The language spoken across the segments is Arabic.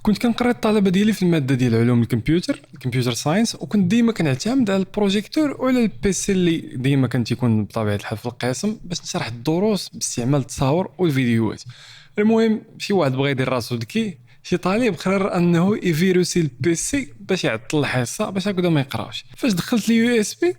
كنت كنقرا الطلبه ديالي في الماده ديال علوم الكمبيوتر ساينس، وكنت ديما كنعتمد على البروجيكتور وعلى البيسي اللي ديما كان تيكون بطبيعه الحال في القسم باش نشرح الدروس باستعمال التصاور والفيديوهات. المهم شي واحد بغى يدير راسو ذكي، شي طالب قرر انه يفيروسي البيسي باش يعطل الحصه باش هكذا ما يقراوش. فاش دخلت اليو اس بي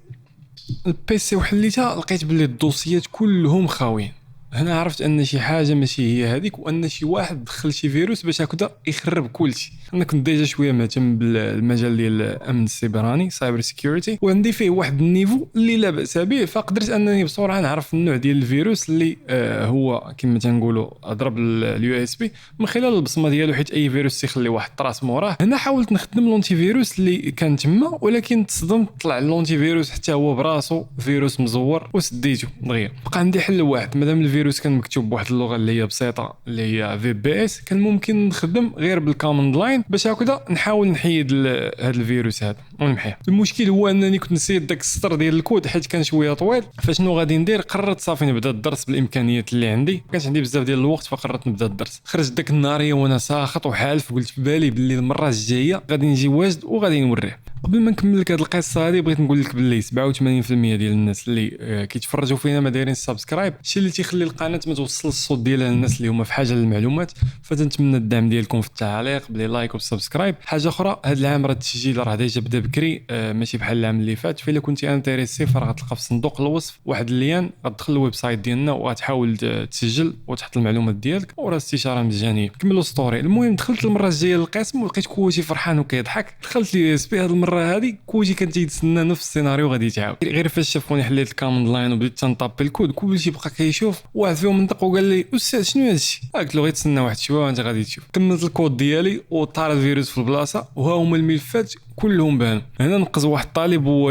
البيسي وحليتها لقيت بلي الدوسيات كلهم خاويين. هنا عرفت ان شي حاجه ماشي هي هذيك، وان شي واحد دخل شي فيروس باش هكذا يخرب كلشي. انا كنت ديجا شويه مهتم بالمجال ديال الامن السيبراني سايبر سيكيورتي، وعندي فيه واحد النيفو اللي لا باس به، فقدرت انني بسرعه نعرف النوع ديال الفيروس اللي هو كما تنقولوا اضرب اليو اس بي من خلال البصمه ديالو، حيت اي فيروس يخلي واحد الطراس موراه. هنا حاولت نخدم لونتي فيروس اللي كان تما، ولكن تصدمت طلع اللونتي فيروس حتى هو براسو فيروس مزور وسديته دغيا. بقى عندي حل واحد، مادام الفيروس كان مكتوب بواحد اللغه اللي هي بسيطه اللي هي في بي اس، كان ممكن نخدم غير بالكوماند لاين باش هكذا نحاول نحيد هذا الفيروس هذا ونمحيه. المشكل هو انني كنت نسيت داك السطر ديال الكود حيت كان شويه طويل. فشنو غادي ندير؟ قررت صافي نبدا الدرس بالامكانيات اللي عندي، كانش عندي بزاف ديال الوقت فقررت نبدا الدرس. خرجت داك النهاريه وانا ساخط وحالف، قلت في بالي باللي المره الجايه غادي نجي واجد وغادي نوريه. قبل ما نكمل لك هذه القصه هذه بغيت نقول لك باللي 87% ديال الناس اللي كيتفرجوا فينا ما دايرين سبسكرايب، الشيء اللي تيخلي القناه ما توصل الصوت ديالها للناس اللي هما في حاجه للمعلومات. فتنتمنى الدعم ديالكم في التعليق بلي لايك وسبسكرايب. حاجه اخرى، هذا العام راه التسجيل راه ديجا بدا بكري، ماشي بحال العام اللي فات. فإلا كنتي انتريسي فراه غتلقى في صندوق الوصف واحد اللين، غتدخل الويب سايت ديالنا وغتحاول تسجل وتحط المعلومات ديالك، وراه استشاره مجانيه. كملوا ستوري. المهم دخلت المره الجايه للقسم ولقيت كلشي فرحان وكيضحك. دخلت لي اس بي هذه المره هذه كلشي كان تيتسنى نفس السيناريو غادي يتعاود. غير فاش شافوني حليت الكوماند لاين وبديت تنطابي الكود كلشي بقى كيشوف. واحد فيهم منطق وقال لي استاذ شنو هادشي؟ قلت له غير تسنى واحد شويه وانت غادي تشوف. كملت الكود ديالي وطار الفيروس في البلاصه، وها هما الملفات كلهم بانوا. هنا نقز واحد الطالب هو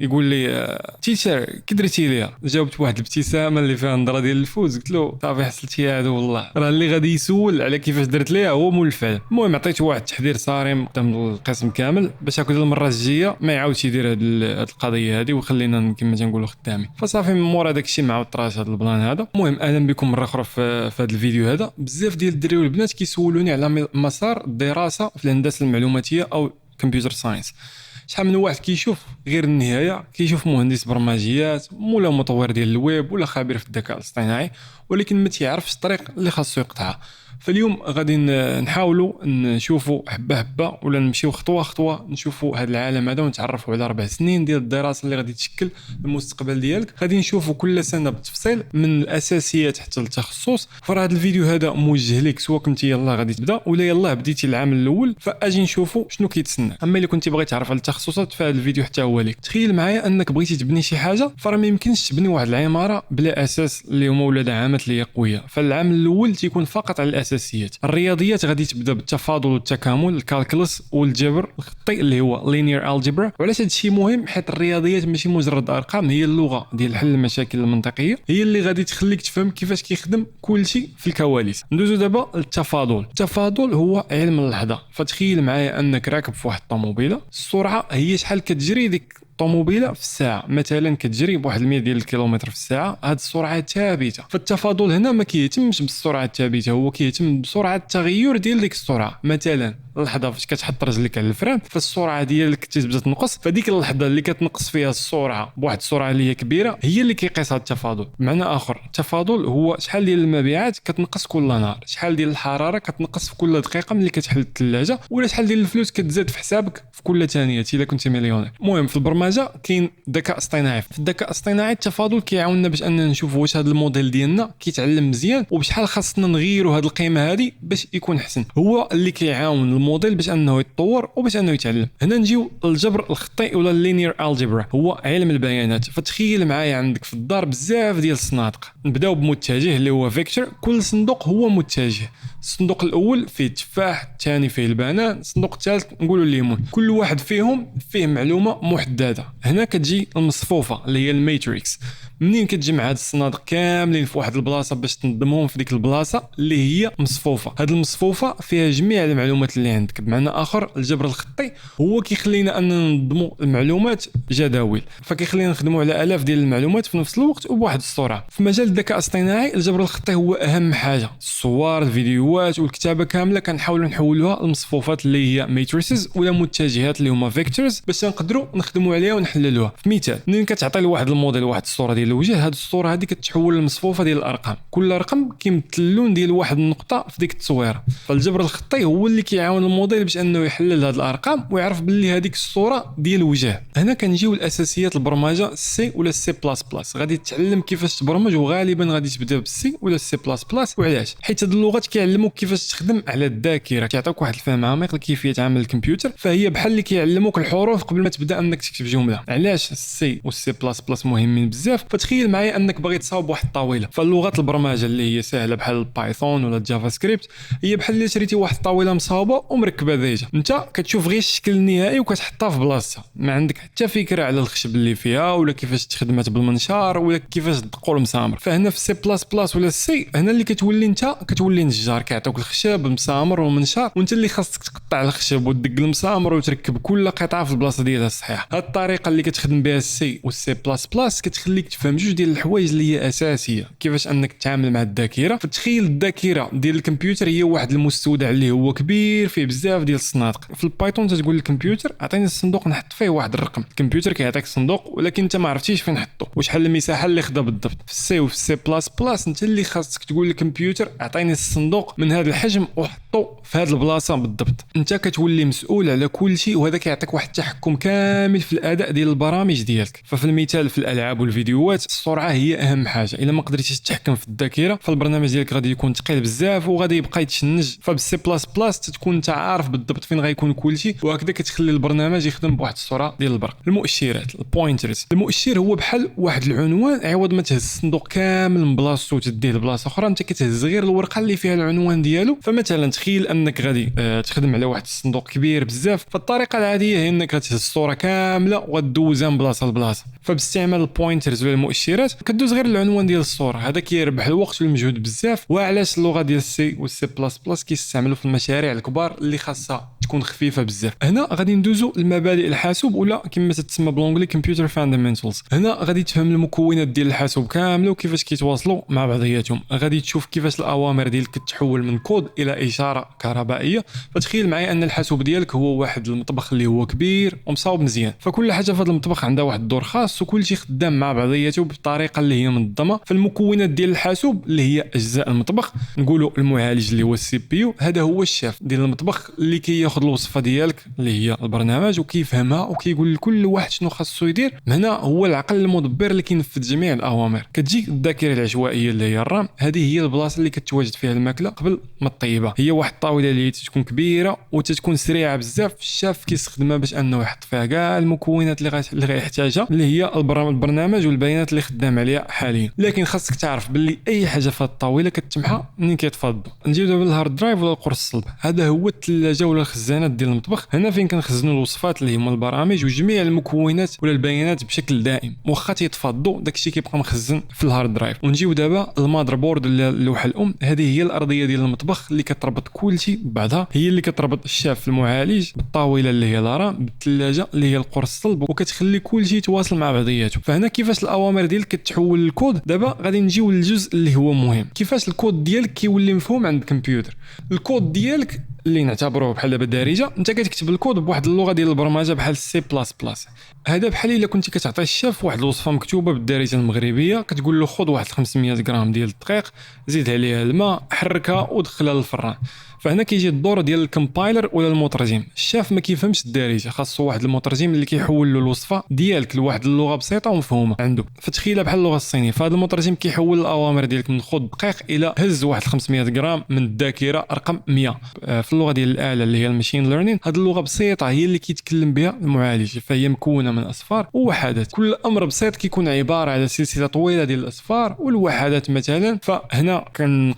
يقول لي تيشر كي درتي ليها؟ جاوبت واحد الابتسامه اللي فيها نظره ديال الفوز، قلت له صافي حصلتي هذا والله راه اللي غادي يسول على كيفاش درت ليها هو مول الفعل. المهم عطيته واحد التحذير صارم قدام القسم كامل باش هكذا المره الجايه ما يعاودش يدير هذه القضيه هذه، وخلينا كما تنقولوا خدامين. فصافي من مورا داك الشيء مع طراش هذا البلان هذا. المهم اهلا بكم مره اخرى في هذا الفيديو هذا. بزاف ديال الدراري والبنات كيسولوني على مسار الدراسه في الهندسه المعلوماتيه او كمبيوتر ساينس. شحال من واحد كيشوف غير النهايه، كيشوف مهندس برمجيات ولا مطور ديال الويب ولا خبير في الذكاء الاصطناعي، ولكن ما تيعرفش الطريق اللي خاصو يقطعها. فاليوم غادي نحاولوا نشوفوا حبه حبه ولا نمشيو خطوه خطوه نشوفوا هذا العالم هذا ونتعرفوا على 4 سنين ديال الدراسه اللي غادي تشكل المستقبل ديالك. غادي نشوفوا كل سنه بالتفصيل من الاساسيات حتى للتخصص. فهذا الفيديو هذا موجه لك سواء كنتي يلاه غادي تبدا ولا يلاه بديتي العام الاول، فاجي نشوفوا شنو كيتسنى. اما الا كنتي باغي تعرف على التخصصات فهذا الفيديو حتى هو لك. تخيل معايا انك بغيتي تبني شي حاجه، فراه ما يمكنش تبني واحد العماره بلا اساس اللي هما ولاد عامات اللي هي قويه. فالعام الاول تيكون فقط على الاساسيات. الرياضيات غادي تبدا بالتفاضل والتكامل، الكالكولس والجبر الخطي اللي هو لينير الجبرا. وعلاش هذا الشيء مهم؟ حيت الرياضيات ماشي مجرد ارقام، هي اللغه ديال حل المشاكل المنطقيه، هي اللي غادي تخليك تفهم كيفاش كيخدم كل شيء في الكواليس. ندوزو دابا للتفاضل. التفاضل هو علم اللحظه. فتخيل معايا انك راكب في واحد الطوموبيله، السرعه هي شحال كتجري ديك طوموبيله في الساعه، مثلا كتجري بواحد 100 ديال الكيلومتر في الساعه. هاد السرعه ثابته. فالتفاضل هنا ما كيهتمش بالسرعه الثابته، هو كيهتم بسرعه التغير ديال ديك السرعه. مثلا اللحظه فاش كتحط رجلك على الفران فالسرعه ديالك تبدا تنقص، فديك اللحظه اللي كتنقص فيها السرعه بواحد السرعه اللي هي كبيره هي اللي كيقيسها التفاضل. بمعنى اخر التفاضل هو شحال ديال المبيعات كتنقص كل نهار، شحال ديال الحراره كتنقص في كل دقيقه ملي كتحل الثلاجه، ولا شحال ديال الفلوس كتزاد في حسابك في كل ثانيه الا كنتي مليونير. المهم في البرمجه كاين ذكاء اصطناعي. في الذكاء الاصطناعي التفاضل كيعاوننا باش اننا نشوفوا واش هذا الموديل ديالنا كيتعلم مزيان وبشحال خاصنا نغيروا هذه القيمه هذه باش يكون احسن. هو اللي كيعاون الموديل باش انه يتطور وباش انه يتعلم. هنا نجيو للجبر الخطي ولا اللينير الجبرا، هو علم البيانات. فتخيل معايا عندك في الدار بزاف ديال الصنادق، نبداو بمتجه اللي هو فيكتور. كل صندوق هو متجه. الصندوق الاول فيه التفاح، الثاني فيه البنان، الصندوق الثالث نقولوا الليمون. كل واحد فيهم فيه معلومه محدده. هنا كتجي المصفوفه اللي هي الماتريكس. منين كتجمع هاد الصنادق كاملين في واحد البلاصه باش تنظمهم في ديك البلاصه اللي هي مصفوفه. هاد المصفوفه فيها جميع المعلومات اللي عندك. بمعنى اخر الجبر الخطي هو كيخلينا اننا ننظموا المعلومات جداول، فكيخلينا نخدموا على الاف ديال المعلومات في نفس الوقت وبواحد السرعه. في مجال الذكاء الاصطناعي الجبر الخطي هو اهم حاجه. الصور، الفيديوهات، الفيديوهات والكتابه كامله كنحاولوا نحولوها لمصفوفات اللي هي ماتريسز ولا متجهات اللي هما فيكتورز باش نقدروا نخدموا عليها ونحللوها. في مثال منين كتعطي لواحد الموديل واحد الصوره ديال الوجه، هذه الصوره هذه كتحول لمصفوفه ديال الارقام، كل رقم كيمثل اللون ديال واحد النقطه في ديك التصويره. فالجبر الخطي هو اللي كيعاون الموديل باش انه يحلل هذه الارقام ويعرف باللي هذيك الصوره ديال الوجه. هنا كنجيو الاساسيات البرمجه سي ولا سي بلاس بلاس. غادي تتعلم كيفاش تبرمج وغالبا غادي تبدا بالسي ولا السي بلاس بلاس. وعلاش؟ حيت هاد اللغات كيعلموك كيفاش تخدم على الذاكره، كيعطيوك واحد الفهم عميق لكيفيه عمل الكمبيوتر. فهي بحال اللي كيعلموك الحروف قبل ما تبدا انك تكتب جمله. علاش السي والسي بلاس بلاس مهمين بزاف؟ فتخيل معايا انك باغي تصاوب واحد الطاوله، فاللغات البرمجه اللي هي سهله بحال البايثون ولا الجافا سكريبت هي بحال اللي شريتي واحد الطاوله مصاوبه ومركبه ديجا، انت كتشوف غير الشكل النهائي وكتحطها في بلاصتها، ما عندك حتى فكره على الخشب اللي فيها ولا كيفاش تخدمات بالمنشار ولا كيفاش تدقوا المسامر. فهنا في السي بلاس بلاس ولا السي هنا اللي كتولي انت كتولي نجار، كيعطوك الخشب المسامر والمنشار وانت اللي خاصك تقطع الخشب وتدق المسامر وتركب كل قطعه في البلاصه ديالها الصحيحه. هاد الطريقه اللي كتخدم بها السي والسي بلاس بلاس كتخليك تفهم جوج ديال الحوايج اللي هي اساسيه كيفاش انك تتعامل مع الذاكره. فتخيل الذاكره ديال الكمبيوتر هي واحد المستودع اللي هو كبير فيه بزاف ديال الصنادق. في البايثون تقول للكمبيوتر اعطيني الصندوق نحط فيه واحد الرقم، الكمبيوتر كيعطيك صندوق ولكن انت ما عرفتيش فين نحطو وشحال المساحه اللي خدا بالضبط. في السي وفي السي بلاس بلاس انت اللي خاصك تقول للكمبيوتر اعطيني الصندوق من هذا الحجم وحطو في هذه البلاصه بالضبط. انت كتولي مسؤول على كل شيء وهذا كيعطيك واحد التحكم كامل في الاداء ديال البرامج ديالك. ففي المثال في الالعاب والفيديوهات السرعه هي اهم حاجه. الا ما قدرتيش تتحكم في الذاكره فالبرنامج ديالك غادي يكون ثقيل بزاف وغادي يبقى يتشنج. فبالسي بلاس بلاس تكون انت عارف بالضبط فين غيكون كل شيء وهكذا كتخلي البرنامج يخدم بواحد السرعه ديال البرق. المؤشرات البوينترز، المؤشر هو بحال واحد العنوان، عوض ما تهز الصندوق كامل من بلاصتو وتديه لبلاصه اخرى انت كتهز غير الورقه اللي فيها العنوان ديالو. فمثلا تخيل انك غادي تخدم على واحد الصندوق كبير بزاف، فالطريقه العاديه هي انك تهز الصوره كامله وتدوزها من بلاصه لبلاصه. فباستعمال البوينترز ولا المؤشرات كدوز غير العنوان ديال الصوره، هذا كيربح الوقت والمجهود بزاف. وعلاش اللغه ديال السي والسي بلاس بلاس كيستعملوا في المشاريع الكبار اللي خاصها تكون خفيفه بزاف. هنا غادي ندوزو لمبادئ الحاسوب ولا كما تتسمى بالانجلي كمبيوتر فاندامنتالز. هنا غادي تفهم المكونات ديال الحاسوب كامله وكيفاش كيتواصلوا مع بعضياتهم. غادي تشوف كيفاش الاوامر ديالك كتحول من كود الى اشاره كهربائيه. فتخيل معايا ان الحاسوب ديالك هو واحد المطبخ اللي هو كبير ومصاوب مزيان، فكل حاجه في هذا المطبخ عندها واحد الدور خاص وكل شيء خدام مع بعضياته بطريقه اللي هي منظمه. فالمكونات ديال الحاسوب اللي هي اجزاء المطبخ، نقولوا المعالج اللي هو السي بي يو، هذا هو الشاف ديال المطبخ اللي كياخذ الوصفه ديالك اللي هي البرنامج وكيفهمها وكيقول لكل واحد شنو خاصو يدير. هنا هو العقل المدبر اللي كينفذ جميع الاوامر. كتجي الذاكره العشوائيه اللي هي الرام، هذه هي البلاصه اللي كتواجد فيها الماكله قبل ما تطيبها. هي واحد الطاوله اللي تكون كبيره وتتكون سريعه بزاف، الشاف كيستخدمها باش انه يحط فيها كاع المكونات اللي غيحتاجها اللي هي البرنامج والبيانات اللي خدام عليها حاليا. لكن خاصك تعرف باللي اي حاجه في الطاوله كتمحى منين كيتفضوا. نجيو دابا للهارد درايف ولا القرص الصلب، هذا هو الثلاجه ولا الخزانات ديال المطبخ. هنا فين كنخزنوا الوصفات اللي هما البرامج وجميع المكونات ولا البيانات بشكل دائم، واخا تيتفضوا داكشي كيبقى مخزن في الهارد درايف. ونجيو دابا المادر بورد ولا اللوحه الام، هذه هي الارضيه ديال المطبخ اللي كتربط كل شيء ببعضها، هي اللي كتربط الشاف في المعالج بالطاوله اللي هي الرام بالثلاجه اللي هي القرص الصلب وكتخلي كل شيء يتواصل مع بعضياته. فهنا كيفاش الاوامر ديالك كتحول للكود. دابا غادي نجيو للجزء اللي هو مهم، كيفاش الكود ديالك كيولي مفهوم عند الكمبيوتر. الكود ديالك اللي نعتبروه بحال دابا دارجه، انت كتكتب الكود بواحد اللغه ديال البرمجه بحال سي بلاس بلاس. هذا بحال الا كنتي كتعطي الشاف واحد الوصفه مكتوبه بالدارجه المغربيه، كتقول له خذ واحد 500 غرام ديال الدقيق، زيد عليها الماء، حركها ودخلها للفران. فهنا كيجي الدور ديال الكومبايلر ولا المترجم. الشاف ما كيفهمش الدارجه، خاصو واحد المترجم اللي كيحول له الوصفه ديالك لواحد اللغه بسيطه ومفهومه عنده. فتخيلها بحال اللغه الصينيه، فهذا المترجم كيحول الاوامر ديالك من خذ دقيق الى هز واحد 500 غرام من الذاكره رقم 100. في اللغه ديال الاله اللي هي الماشين ليرنين، هذه اللغه بسيطه هي اللي كيتكلم بها المعالج، فهي مكونه من اصفار ووحدات. كل امر بسيط كيكون عباره على سلسله طويله ديال الاصفار والوحدات مثلا. فهنا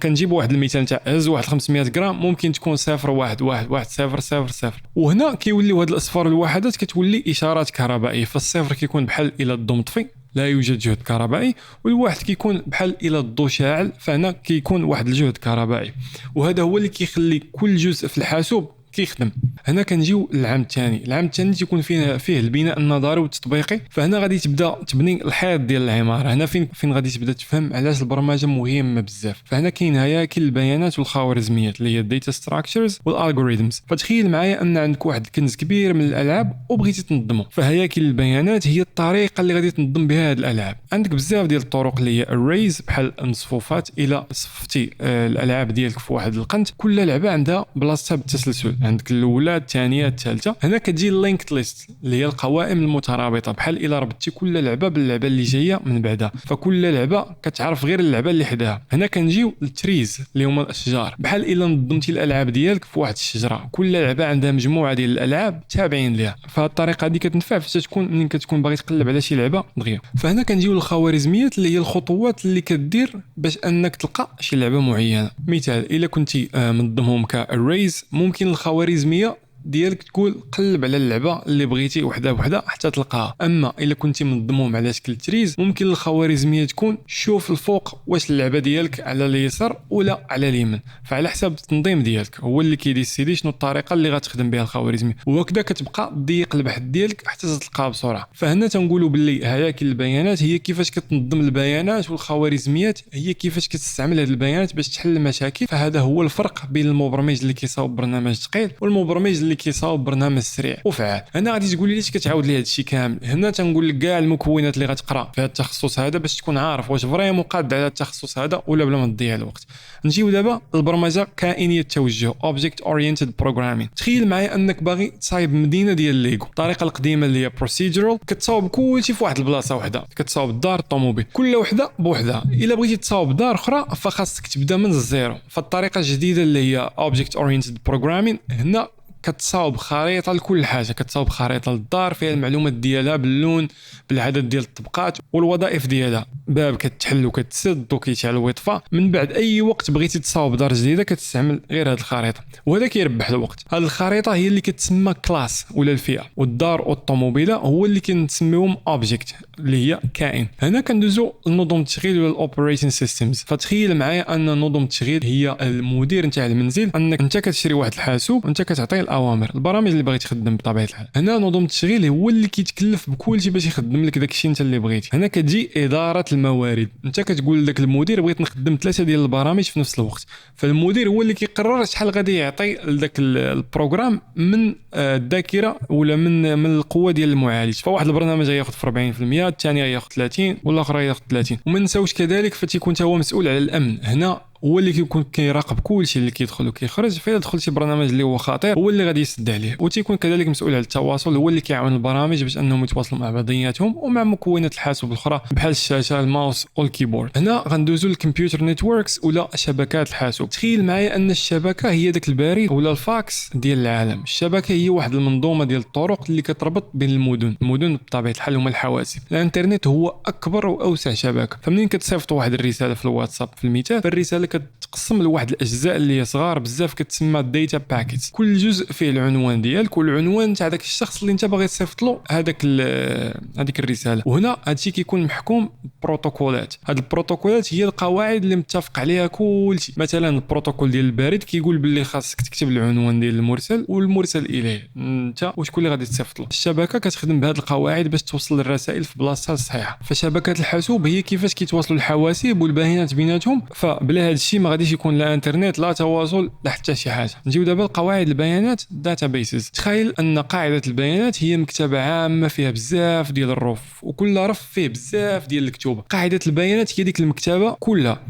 كنجيب واحد المثال تاع هز واحد 500 غرام، ممكن تكون 0 1 1 1 0 0 0. وهنا كيوليو هاد الاصفار والوحدات كتولي اشارات كهربائيه. فالصفر كيكون بحال الى الضو مطفي لا يوجد جهد كهربائي، والواحد كيكون بحال الى الضو شاعل، فهنا كيكون واحد الجهد كهربائي. وهذا هو اللي كيخلي كل جزء في الحاسوب كيخدم. هنا كنجيو للعام الثاني. العام الثاني تيكون فيه البناء النظري والتطبيقي. فهنا غادي تبدا تبني الحيط ديال العماره. هنا فين غادي تبدا تفهم علاش البرمجه مهمه بزاف. فهنا كاين هياكل البيانات والخوارزميات اللي هي الداتا ستراكشرز والالغوريثمز. فتخيل معايا ان عندك واحد الكنز كبير من الالعاب وبغيتي تنظمه. فهياكل البيانات هي الطريقه اللي غادي تنظم بها هذه الالعاب. عندك بزاف ديال الطرق اللي هي الريز بحال المصفوفات. الى صفتي الالعاب ديالك في واحد القنت، كل لعبه عندها بلاصتها بالتسلسل. عندك الاولى الثانيه الثالثه. هنا كتجي اللينكد ليست اللي هي القوائم المترابطه، بحال الى ربطتي كل لعبه باللعبه اللي جايه من بعدها، فكل لعبه كتعرف غير اللعبه اللي حداها. هنا كنجيو للتريز اللي هما الاشجار، بحال الى نظمتي الالعاب ديالك في واحد الشجره، كل لعبه عندها مجموعه ديال الالعاب تابعين ليها. فهاد الطريقه هذه كتنفع فاش تكون منين كتكون باغي تقلب على شي لعبه دغيا. فهنا كنجيو للخوارزميات اللي هي الخطوات اللي كدير باش انك تلقى شي لعبه معينه. مثال الا كنتي منظمهم كاريز، ممكن الخوارزميه ديالك تقول قلب على اللعبه اللي بغيتي وحده بوحده حتى تلقاها. اما الا كنتي منظمهم على شكل تريز، ممكن الخوارزميه تكون شوف الفوق واش اللعبه ديالك على اليسار ولا على اليمين. فعلى حسب التنظيم ديالك هو اللي كيديسيدي شنو الطريقه اللي غتخدم بها الخوارزميه، وهكذا كتبقى تضيق البحث ديالك حتى تلقاها بسرعه. فهنا تنقولوا باللي هياكل البيانات هي كيفاش كتنظم البيانات، والخوارزميات هي كيفاش كتستعمل هذه البيانات باش تحل المشاكل. فهذا هو الفرق بين المبرمج اللي كيصاوب برنامج ثقيل والمبرمج اللي كيصاوب برنامج سريع وفعال. هنا غادي تقول لي ليش كتعاود لي هذا الشيء كامل؟ هنا تنقول لك كاع المكونات اللي غتقرا في هذا التخصص هذا باش تكون عارف واش فريمون قاد على التخصص هذا ولا بلا ما تضيع الوقت. نجيو دابا البرمجه كائنيه التوجه اوبجكت اورينتد بروغرامين. تخيل معايا انك باغي تصايب مدينه ديال ليغو. الطريقه القديمه اللي هي بروسيدورال، كتصاوب كلشي في واحد البلاصه واحده، كتصاوب الدار الطوموبيل كل وحده بوحدها. الا بغيتي تصاوب دار اخرى فخاصك تبدا من الزيرو. فالطريقه الجديده اللي هي اوبجكت اورينتد بروغرامين، هنا كتصاوب خريطه لكل حاجه. كتصاوب خريطه للدار فيها المعلومات ديالها باللون بالعدد ديال الطبقات والوظائف ديالها، باب كتحل وكتسد وكيتشعل ويطفى. من بعد اي وقت بغيتي تصاوب دار جديده كتستعمل غير هذه الخريطه، وهذا كيربح الوقت. هذه الخريطه هي اللي كتسمى كلاس ولا الفئه، والدار والطوموبيله هو اللي كنسميوهم اوبجكت اللي هي كائن. هنا كندوزو لنظم التشغيل ولا الاوبريشن سيستمز. فتخيل معايا ان نظم التشغيل هي المدير نتاع المنزل، انك انت كتشري واحد الحاسوب وانت كتعطيه الاوامر البرامج اللي بغيتي تخدم بطبيعه الحال. هنا نظم التشغيل هو اللي كيتكلف بكل شيء باش يخدم لك داك الشيء انت اللي بغيتي. هنا كتجي اداره الموارد. انت كتقول لك المدير بغيت نخدم 3 ديال البرامج في نفس الوقت، فالمدير هو اللي كيقرر شحال غادي يعطي لذاك البروغرام من الذاكره ولا من القوه ديال المعالج. فواحد البرنامج ياخذ في 40%، الثاني ياخذ 30 والاخر ياخذ 30. وما نساوش كذلك فتيكون هو مسؤول على الامن. هنا هو اللي كيكون كيراقب كل شيء اللي كيدخل وكيخرج. فإذا دخل شي برنامج اللي هو خطير هو اللي غادي يسد عليه. وتيكون كذلك مسؤول على التواصل، هو اللي كيعاون البرامج باش انهم يتواصلوا مع بعضياتهم ومع مكونات الحاسوب الاخرى بحال الشاشه الماوس والكيبورد. هنا غندوزو للكمبيوتر نيتوركس ولا شبكات الحاسوب. تخيل معايا ان الشبكه هي داك البريد ولا الفاكس ديال العالم. الشبكه هي واحد المنظومه ديال الطرق اللي كتربط بين المدن بطبيعه الحال هما الحواسب. الانترنت هو اكبر واوسع شبكه. فمنين كتصيفط واحد الرساله في الواتساب في المثال، فالرساله كتقسم لواحد الاجزاء اللي هي صغار بزاف كتسمى داتا باكيتس. كل جزء فيه العنوان ديالك والعنوان تاع داك الشخص اللي انت باغي تصيفط له هذيك الرساله. وهنا هادشي كيكون محكوم بروتوكولات. هاد البروتوكولات هي القواعد اللي متفق عليها كلشي. مثلا البروتوكول ديال البريد كيقول باللي خاصك تكتب العنوان ديال المرسل والمرسل اليه انت وشكون اللي غادي تصيفط له. الشبكه كتخدم بهاد القواعد باش توصل الرسائل في بلاصتها الصحيحه. فشبكات الحاسوب هي كيفاش كيتواصلوا الحواسب والبيانات بيناتهم. فبلا هاد الشيء ما غاديش يكون لا انترنت لا تواصل لا حتى شي حاجه. نجيو دابا لقواعد البيانات داتابيسز. تخيل ان قاعده البيانات هي مكتبه عامه فيها بزاف ديال الرف، وكل رف فيه بزاف ديال الكتب. قاعده البيانات هي ديك المكتبه كلها.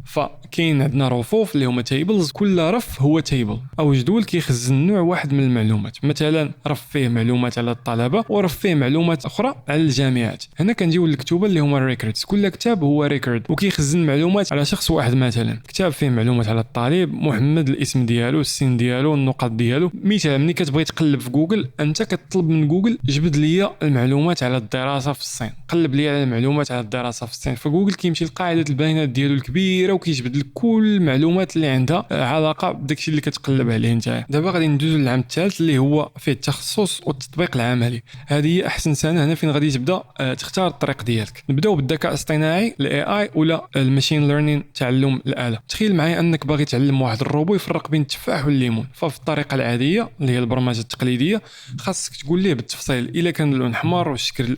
فكاين عندنا رفوف اللي هما تيبلز، كل رف هو تيبل او جدول كيخزن نوع واحد من المعلومات. مثلا رف فيه معلومات على الطلبه ورف فيه معلومات اخرى على الجامعات. هنا كنجيو للكتب اللي هما الريكوردز. كل كتاب هو ريكورد وكيخزن معلومات على شخص واحد. مثلا كتاب فيه معلومات على الطالب محمد، الاسم ديالو، السن ديالو، النقط ديالو. مثلا ملي كتبغي تقلب في جوجل انت كتطلب من جوجل جبد لي المعلومات على الدراسه في الصين، قلب لي على المعلومات على الدراسه في الصين. فجوجل كيمشي لقاعده البيانات ديالو الكبيره وكيجبد لك كل المعلومات اللي عندها علاقه بداكشي اللي كتقلب عليه انت. دابا غادي ندوزو للعام الثالث اللي هو فيه التخصص والتطبيق العملي. هذه هي احسن سنه هنا فين غادي تبدا تختار الطريق ديالك. نبداو بالذكاء الاصطناعي الاي اي ولا الماشين ليرنين تعلم الاله. تخيل معايا انك باغي تعلم واحد الروبو يفرق بين التفاح والليمون. ففي الطريقه العاديه اللي هي البرمجه التقليديه خاصك تقول ليه بالتفصيل الا كان اللون احمر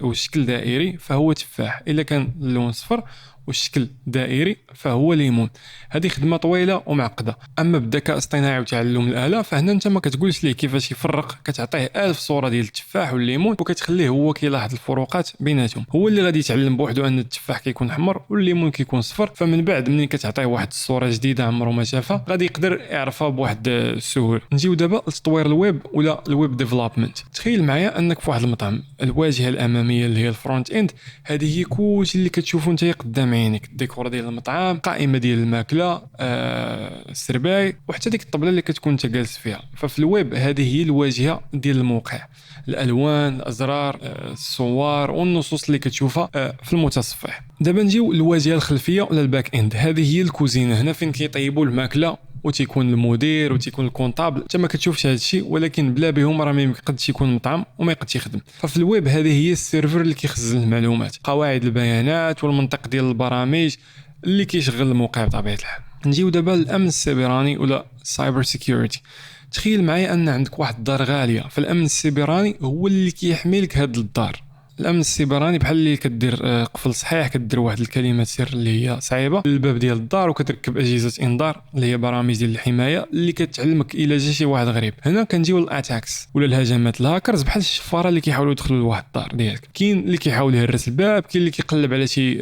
والشكل دائري فهو تفاح، الا كان اللون صفر والشكل دائري فهو ليمون. هذه خدمه طويله ومعقده. اما بالذكاء الاصطناعي وتعلم الاله فهنا انت ما كتقولش ليه كيفاش يفرق، كتعطيه 1000 صوره ديال التفاح والليمون وكتخليه هو كيلاحظ الفروقات بيناتهم. هو اللي غادي يتعلم بوحدو ان التفاح كيكون احمر والليمون كيكون صفر. فمن بعد ملي كتعطيه واحد الصوره جديده عمره ما شافها غادي يقدر يعرفها بواحد السهوله. نجيو دابا لتطوير الويب ولا الويب ديفلوبمنت. تخيل معايا انك في واحد المطعم، الواجهه الاماميه اللي هي الفرونت اند هذه هي كلشي اللي كتشوفو انت قدام عينيك، الديكور ديال المطعم، قائمه ديال الماكله، السرباي وحتى ديك الطبله اللي كتكون انت جالس فيها. ففي الويب هذه هي الواجهه ديال الموقع، الالوان، الازرار، الصور والنصوص اللي كتشوفها في المتصفح. دابا نجيو للواجهه الخلفيه ولا الباك اند. هذه هي الكوزينه، هنا فين كيطيبوا الماكله وتيكون المدير وتيكون الكونطابل. انت ما كتشوفش هذا الشيء ولكن بلا بهم راه ما يقدش يكون مطعم وما يقدش يخدم. ففي الويب هذه هي السيرفر اللي كيخزن المعلومات، قواعد البيانات والمنطق ديال البرامج اللي كيشغل الموقع بطبيعه الحال. نجيو دابا للامن السيبراني ولا سايبر سيكيورتي. تخيل معايا ان عندك واحد الدار غاليه، فالامن السيبراني هو اللي كيحمي لك هاد الدار. الامن السيبراني بحال اللي كدير قفل صحيح، كدير واحد الكلمات سر اللي هي صعيبه للباب ديال الدار وكتركب اجهزه انذار اللي هي برامج ديال الحمايه اللي كتعلمك الا جا شي واحد غريب. هنا كنجيو للاتاكس ولا الهجمات، الهاكرز بحال الشفاره اللي كيحاولوا يدخلوا لواحد الدار ديالك. كاين اللي كيحاول يهرس الباب، كاين اللي كيقلب على شي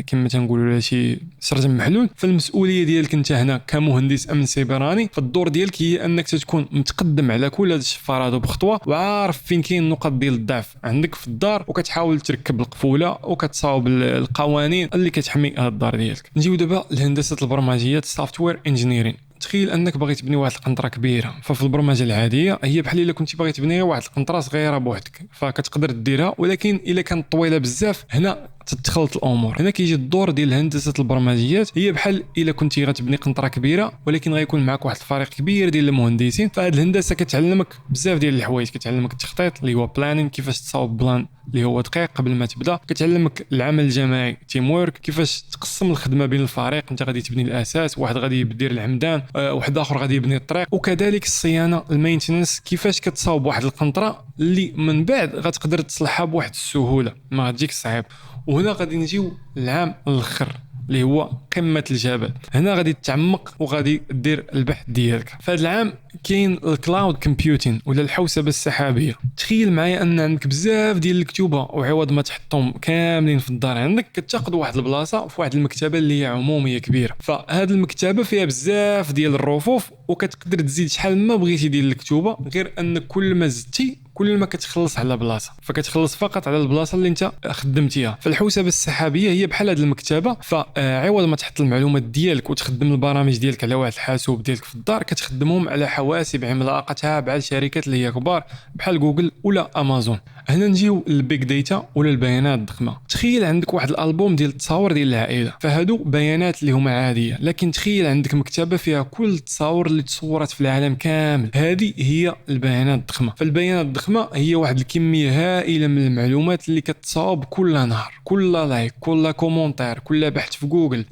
كما تنقولوا على شي سرجم محلول. فالمسؤوليه ديالك انت هنا كمهندس امن سيبراني فالدور ديالك هي انك تكون متقدم على كل هاد الشفارات بخطوه وعارف فين كاين النقط ديال الضعف عندك في الدار وكتحاول تركب القفوله وكتصاوب القوانين اللي كتحمي هاد الدار ديالك. نجيو دابا لهندسه البرمجيات سوفتوير انجينيرين. تخيل انك باغي تبني واحد القنطره كبيره. ففي البرمجه العاديه هي بحال الا كنتي باغي تبني واحد القنطره صغيره بوحدك فكتقدر ديرها، ولكن الا كانت طويله بزاف هنا تتخلط الامور. هنا كيجي الدور ديال هندسه البرمجيات، هي بحال الا كنتي غتبني قنطره كبيره ولكن غيكون معك واحد الفريق كبير ديال المهندسين. فهاد الهندسه كتعلمك بزاف ديال الحوايج، كتعلمك التخطيط اللي هو بلانين، كيفاش تصاوب بلان اللي هو دقيق قبل ما تبدا، كتعلمك العمل الجماعي تيم وورك، كيفاش تقسم الخدمه بين الفريق. انت غادي تبني الاساس، واحد غادي يدير العمدان، واحد اخر غادي يبني الطريق، وكذلك الصيانه المينتيننس، كيفاش كتصاوب واحد القنطره اللي من بعد غتقدر تصلحها بواحد السهوله ما غتجيك صعيب. وهنا غادي نجيو للعام الاخر اللي هو قمه الجبل. هنا غادي تتعمق وغادي دير البحث ديالك. فهاد العام كاين الكلاود كومبيوتين ولا الحوسبه السحابيه. تخيل معايا ان عندك بزاف ديال الكتوبه وعوض ما تحطهم كاملين في الدار عندك كتاخذ واحد البلاصه في واحد المكتبه اللي هي عموميه كبيره. فهاد المكتبه فيها بزاف ديال الرفوف وكتقدر تزيد شحال ما بغيتي ديال الكتوبه، غير ان كل ما زدتي كل ما كتخلص على بلاصه، فكتخلص فقط على البلاصه اللي انت خدمتيها. فالحوسبه السحابيه هي بحال هاد المكتبه، فعوض ما تحط المعلومات ديالك وتخدم البرامج ديالك على واحد الحاسوب ديالك في الدار، كتخدمهم على حواسب عملاقه تابعه لشركات اللي هي كبار بحال جوجل ولا امازون. هنا نجيو للبيج داتا ولا البيانات الضخمه. تخيل عندك واحد الالبوم ديال التصاور ديال العائله، فهادو بيانات اللي هما عاديه، لكن تخيل عندك مكتبه فيها كل التصاور اللي تصورت في العالم كامل. هذه هي البيانات الضخمه. فالبيانات الضخمه هي واحد الكميه هائله من المعلومات اللي كتصاوب كل نهار، كل لايك، كل كومونتير، كل بحث في جوجل،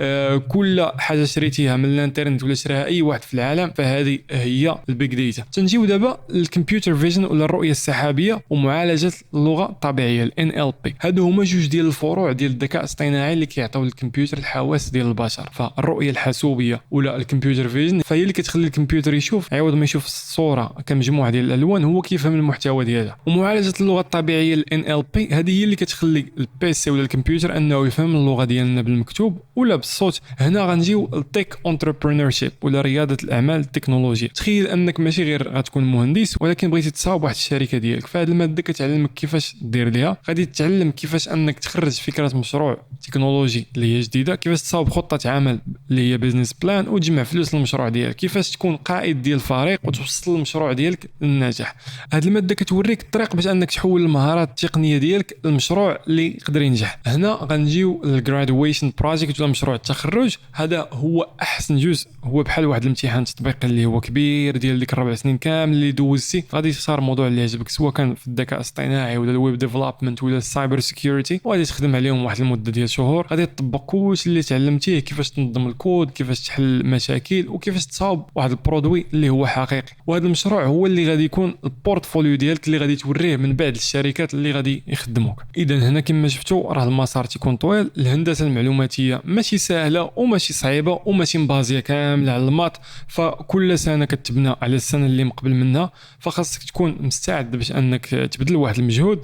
كل حاجه شريتيها من الانترنت ولا شراها اي واحد في العالم. فهذه هي البيج داتا. تنجيو دابا للكمبيوتر فيجن ولا الرؤيه السحابيه ومعالجه اللغه الطبيعيه ال NLP. هادو هما جوج ديال الفروع ديال الذكاء الاصطناعي اللي كيعطيو للكمبيوتر الحواس ديال البشر. فالرؤيه الحاسوبيه ولا الكمبيوتر فيجن فهي اللي كتخلي الكمبيوتر يشوف عوض ما يشوف الصوره كمجموعه ديال الالوان، هو كيفهم المحتوى ديالها. ومعالجه اللغه الطبيعيه ال NLP هذه هي اللي كتخلي البيسي ولا الكمبيوتر انه يفهم اللغه ديالنا بالمكتوب ولا بالصوت. هنا غنجيو التك انتربرينورشيب ولا رياده الاعمال التكنولوجيه. تخيل انك ماشي غير غتكون مهندس ولكن بغيتي تصاوب واحد الشركه ديالك، فهاد الماده كتعلمك غيعلمك كيفاش دير ليها، غادي تتعلم كيفاش انك تخرج فكره مشروع تكنولوجي اللي هي جديده، كيفاش تصاوب خطه عمل اللي هي بيزنس بلان وتجمع فلوس للمشروع ديالك، كيفاش تكون قائد ديال الفريق وتوصل المشروع ديالك للنجاح. هذه الماده كتوريك الطريق باش انك تحول المهارات التقنيه ديالك للمشروع اللي يقدر ينجح. هنا غنجيو للجرادويشن بروجيكت ولا مشروع التخرج. هذا هو احسن جزء، هو بحال واحد الامتحان تطبيقي اللي هو كبير ديال ديك 4 سنين كامل اللي دوزتي، غادي تختار الموضوع اللي يعجبك سواء كان في الذكاء الاصطناعي ولا الويب ديفلوبمنت ولا السايبر سيكيورتي، وغادي تخدم عليهم واحد المده ديال شهور. غادي تطبق كلشي اللي تعلمتيه، كيفاش تنظم الكود، كيفاش تحل مشاكل، وكيفاش تصاوب واحد البرودوي اللي هو حقيقي. وهذا المشروع هو اللي غادي يكون البورتفوليو ديالك اللي غادي توريه من بعد للشركات اللي غادي يخدموك. اذا هنا كما شفتوا راه المسار تيكون طويل. الهندسه المعلوماتيه ماشي سهله وماشي صعيبه وماشي مبازيه كامله على الماط، فكل سنه كتبنى على السنه اللي مقبل منها، فخاصك تكون مستعد باش انك تبذل واحد المجهود.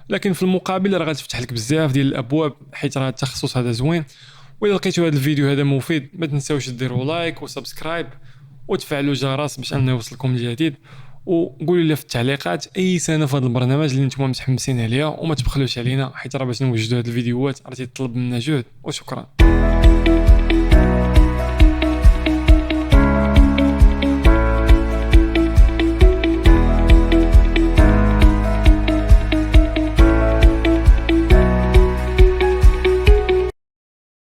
لكن في المقابل راه غتفتح لك بزاف ديال الابواب، حيت راه التخصص هذا زوين. واذا لقيتوا هذا الفيديو هذا مفيد ما تنساوش ديروا لايك وسبسكرايب وتفعلوا الجرس باش انه يوصلكم الجديد، وقولوا لي في التعليقات اي سنه في هذا البرنامج اللي نتوما متحمسين عليها، وما تبخلوش علينا حيت راه باش نوجدوا هذه الفيديوهات راه تيطلب منا جهد. وشكرا.